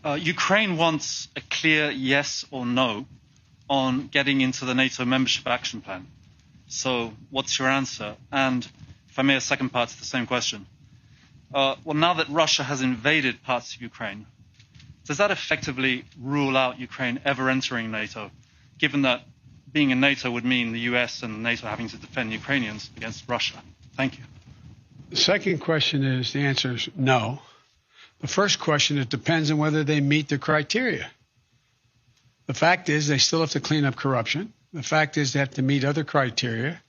Ukraine wants a clear yes or no on getting into the NATO membership action plan. So what's your answer? And if I may, a second part to the same question. Well, now that Russia has invaded parts of Ukraine, does that effectively rule out Ukraine ever entering NATO, given that being in NATO would mean the US and NATO having to defend Ukrainians against Russia? Thank you. The second question is, the answer is no. The first question, it depends on whether they meet the criteria. The fact is they still have to clean up corruption. The fact is they have to meet other criteria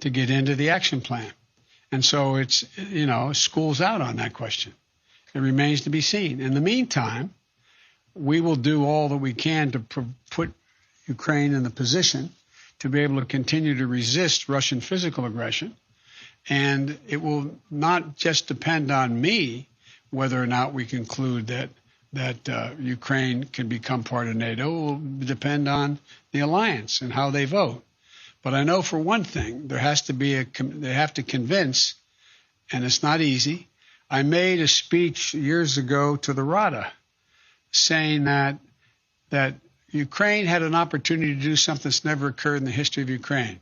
to get into the action plan. And so it's, school's out on that question. It remains to be seen. In the meantime, we will do all that we can to put Ukraine in the position to be able to continue to resist Russian physical aggression. And it will not just depend on me whether or not we conclude that Ukraine can become part of NATO. It will depend on the alliance and how they vote. But I know for one thing, they have to convince, and it's not easy. I made a speech years ago to the Rada saying that Ukraine had an opportunity to do something that's never occurred in the history of Ukraine.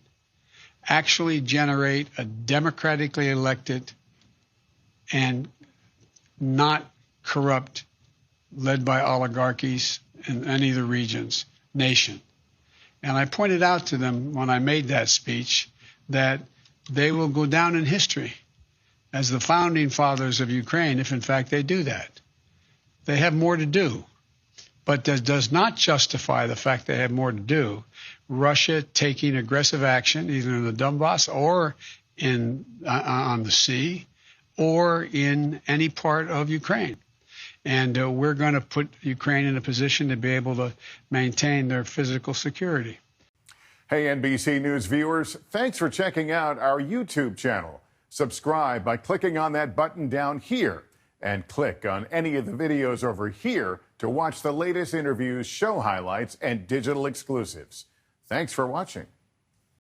Actually generate a democratically elected and not corrupt, led by oligarchies in any of the regions, nation. And I pointed out to them when I made that speech that they will go down in history as the founding fathers of Ukraine if, in fact, they do that. They have more to do. But that does not justify the fact they have more to do. Russia taking aggressive action, either in the Donbass or on the sea or in any part of Ukraine. And we're going to put Ukraine in a position to be able to maintain their physical security. Hey, NBC News viewers, thanks for checking out our YouTube channel. Subscribe by clicking on that button down here and click on any of the videos over here to watch the latest interviews, show highlights, and digital exclusives. Thanks for watching.